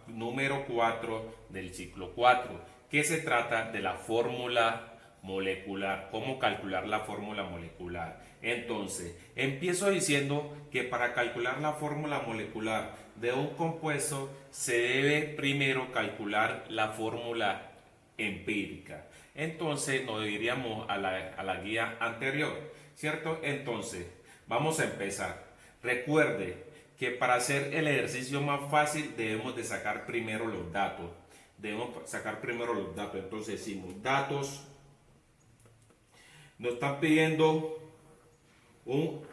número 4 del ciclo 4, que se trata de la fórmula molecular, cómo calcular la fórmula molecular. Entonces, empiezo diciendo que para calcular la fórmula molecular de un compuesto se debe primero calcular la fórmula empírica. Entonces, nos iríamos a la guía anterior, ¿cierto? Entonces, vamos a empezar. Recuerde que para hacer el ejercicio más fácil debemos de sacar primero los datos. Entonces decimos datos. Nos están pidiendo un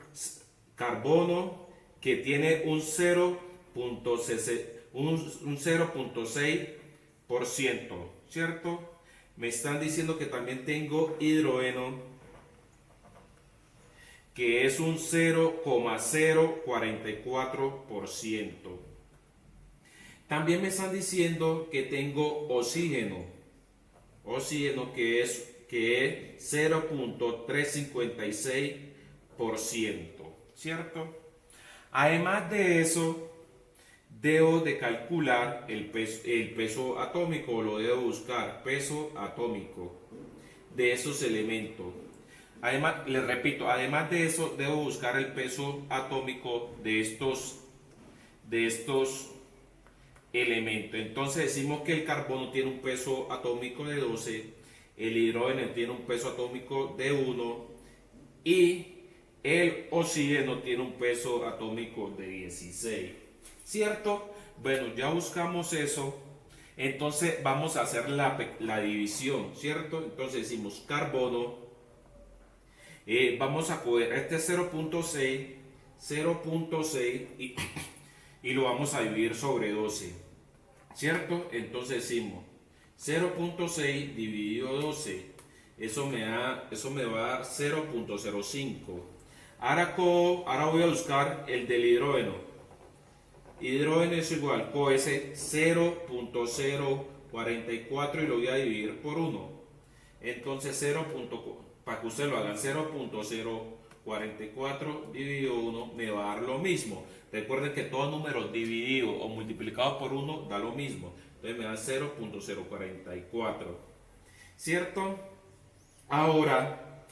carbono que tiene un 0.6%, ¿cierto? Me están diciendo que también tengo hidrógeno que es un 0,044%. También me están diciendo que tengo oxígeno que es 0.356%, ¿cierto? Además de eso, debo de calcular el peso atómico, lo debo buscar, peso atómico de esos elementos. Además, les repito, además de eso, debo buscar el peso atómico de estos elementos. Entonces decimos que el carbono tiene un peso atómico de 12, el hidrógeno tiene un peso atómico de 1 y el oxígeno tiene un peso atómico de 16, ¿cierto? Bueno, ya buscamos eso. Entonces vamos a hacer la división, ¿cierto? Entonces decimos carbono, vamos a coger este 0.6 y lo vamos a dividir sobre 12, ¿cierto? Entonces decimos 0.6 dividido 12, eso me va a dar 0.05. Ahora voy a buscar el del hidrógeno. Hidrógeno es igual, ese 0.044 y lo voy a dividir por 1. Entonces para que usted lo hagan, 0.044 dividido 1 me va a dar lo mismo. Recuerden que todo número dividido o multiplicado por 1 da lo mismo. Entonces me da 0.044, ¿cierto? Ahora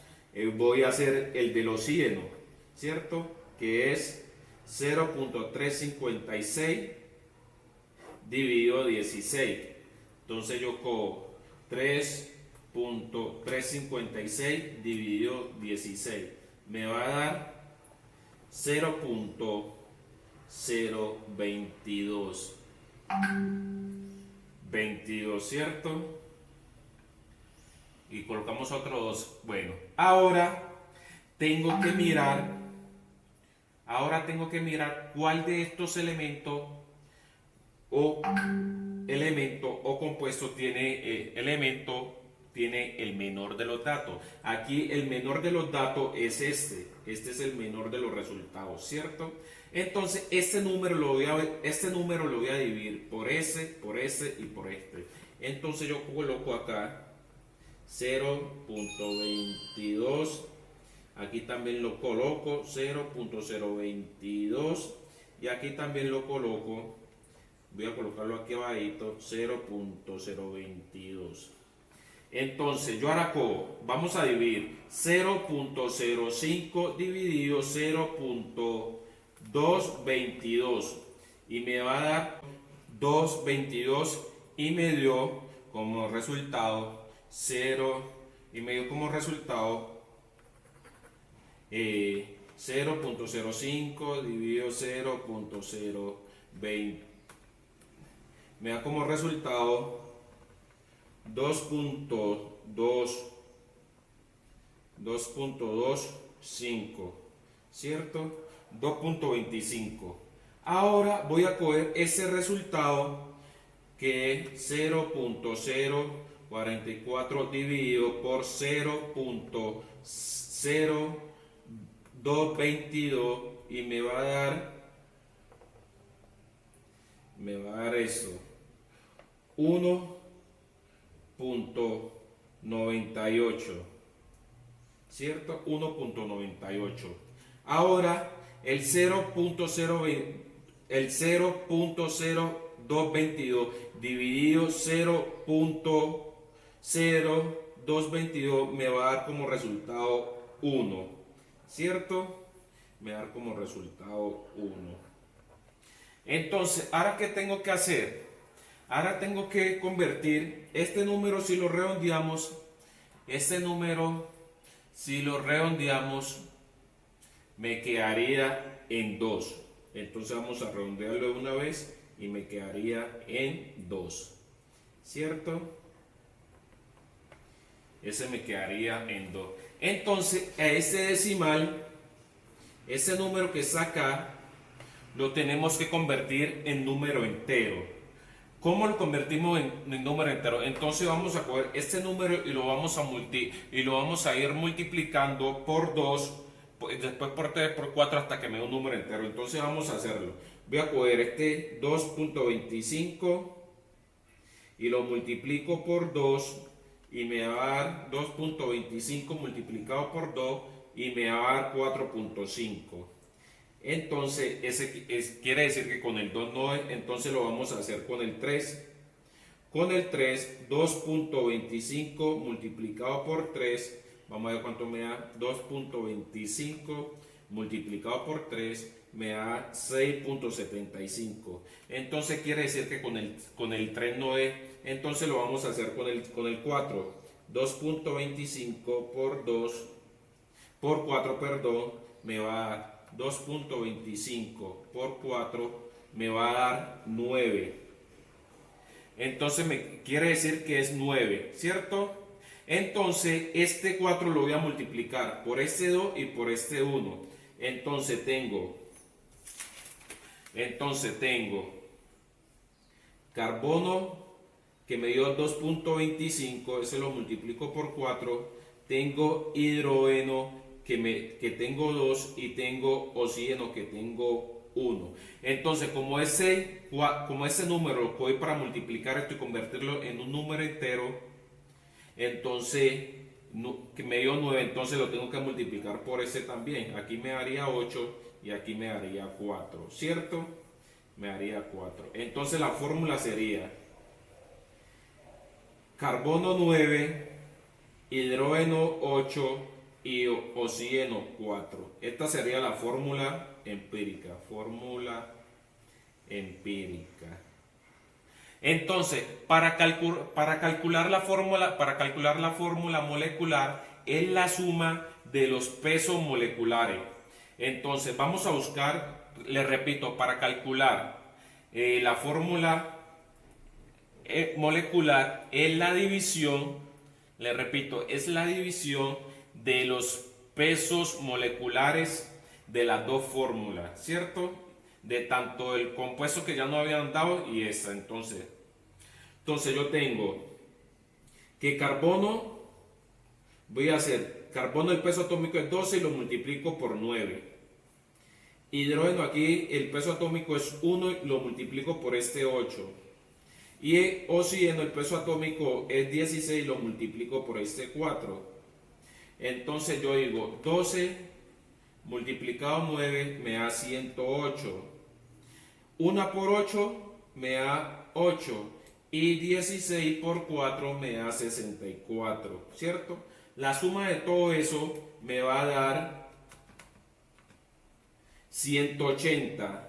voy a hacer el del oxígeno, ¿cierto? Que es 0.356 dividido 16. Entonces yo cojo 3.356 dividido 16. Me va a dar 0.022. 22, ¿cierto? Y colocamos otros 2. Bueno, ahora tengo que mirar cuál de estos elementos o compuesto tiene el menor de los datos. Aquí el menor de los datos es este es el menor de los resultados, ¿cierto? Entonces este número lo voy a dividir por ese y por este. Entonces yo coloco acá 0.22, aquí también lo coloco 0.022 y aquí también lo coloco, voy a colocarlo aquí abajito, 0.022. Entonces yo ahora vamos a dividir 0.05 dividido 0.222 y me va a dar 222 y me dio como resultado 0.05 dividido 0.020 me da como resultado 2.25, ¿cierto? 2.25. Ahora voy a coger ese resultado que es 0.044 dividido por 0.0222 y me va a dar eso, 1.98, ¿cierto? 1.98. Ahora el el 0.0222 dividido 0.0222 me va a dar como resultado 1, ¿cierto? Me va a dar como resultado 1. Entonces, ¿ahora qué tengo que hacer? Ahora tengo que convertir este número, si lo redondeamos, me quedaría en 2. Entonces vamos a redondearlo de una vez y me quedaría en 2, ¿cierto? Ese me quedaría en 2. Entonces, a ese decimal, ese número que está acá, lo tenemos que convertir en número entero. ¿Cómo lo convertimos en número entero? Entonces vamos a coger este número y lo vamos a ir multiplicando por 2, después por 3, por 4 hasta que me dé un número entero. Entonces vamos a hacerlo. Voy a coger este 2.25 y lo multiplico por 2 y me va a dar 2.25 multiplicado por 2 y me va a dar 4.5. Entonces, quiere decir que con el 2 no es, entonces lo vamos a hacer con el 3. Con el 3, 2.25 multiplicado por 3, vamos a ver cuánto me da. 2.25 multiplicado por 3 me da 6.75. Entonces quiere decir que con el 3 no es, entonces lo vamos a hacer con el 4. 2.25 por 2, por 4, perdón, me va a dar 2.25 por 4 me va a dar 9. Entonces quiere decir que es 9, ¿cierto? Entonces este 4 lo voy a multiplicar por este 2 y por este 1. Entonces tengo carbono que me dio 2.25, ese lo multiplico por 4. Tengo hidrógeno que tengo 2 y tengo oxígeno que tengo 1. Entonces, como ese número lo voy para multiplicar esto y convertirlo en un número entero, entonces que me dio 9, entonces lo tengo que multiplicar por ese también. Aquí me daría 8 y aquí me daría 4, ¿cierto? Me daría 4. Entonces la fórmula sería carbono 9, hidrógeno 8 y oxígeno 4. Esta sería la fórmula empírica. Entonces, para calcular la fórmula molecular es la suma de los pesos moleculares. Entonces, vamos a buscar, les repito, para calcular la fórmula molecular es la división, les repito, es la división de los pesos moleculares de las dos fórmulas, ¿cierto? De tanto el compuesto que ya no habían dado y esta. Entonces yo tengo que carbono, voy a hacer carbono, el peso atómico es 12 y lo multiplico por 9. Hidrógeno, aquí el peso atómico es 1 y lo multiplico por este 8. Y oxígeno, el peso atómico es 16 y lo multiplico por este 4. Entonces yo digo 12 multiplicado 9 me da 108. 1 por 8 me da 8. Y 16 por 4 me da 64, ¿cierto? La suma de todo eso me va a dar 180.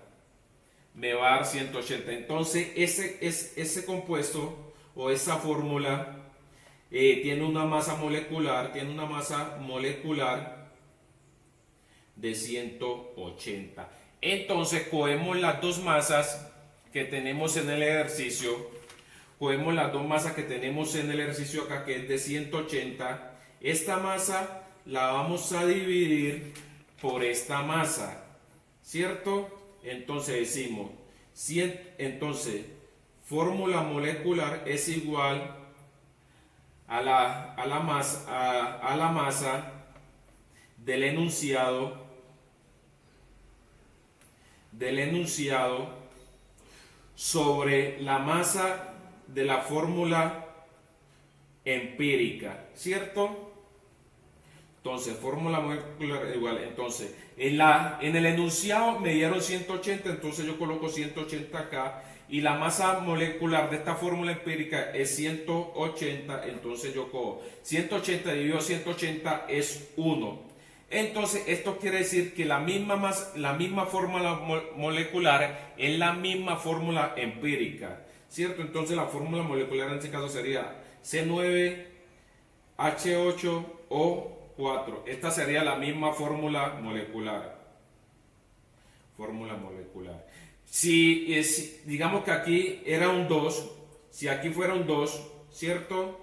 Me va a dar 180. Entonces ese compuesto o esa fórmula tiene una masa molecular de 180. Entonces cogemos las dos masas que tenemos en el ejercicio. Cogemos las dos masas que tenemos en el ejercicio acá, que es de 180. Esta masa la vamos a dividir por esta masa, ¿cierto? Entonces decimos, entonces fórmula molecular es igual a la masa del enunciado sobre la masa de la fórmula empírica, ¿cierto? Entonces, fórmula molecular igual. Entonces, en el enunciado me dieron 180, entonces yo coloco 180 acá. Y la masa molecular de esta fórmula empírica es 180, entonces yo cojo 180 dividido 180 es 1. Entonces, esto quiere decir que la misma fórmula molecular es la misma fórmula empírica, ¿cierto? Entonces, la fórmula molecular en este caso sería C9H8O4. Esta sería la misma fórmula molecular. Fórmula molecular. Si digamos que aquí era un 2, si aquí fuera un 2, ¿cierto?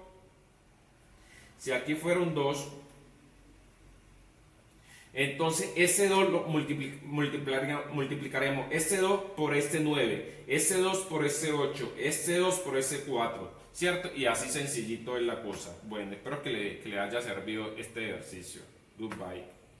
Si aquí fuera un 2, entonces ese 2 lo multiplicaremos este 2 por este 9, este 2 por este 8, este 2 por este 4, ¿cierto? Y así sencillito es la cosa. Bueno, espero que le haya servido este ejercicio. Goodbye.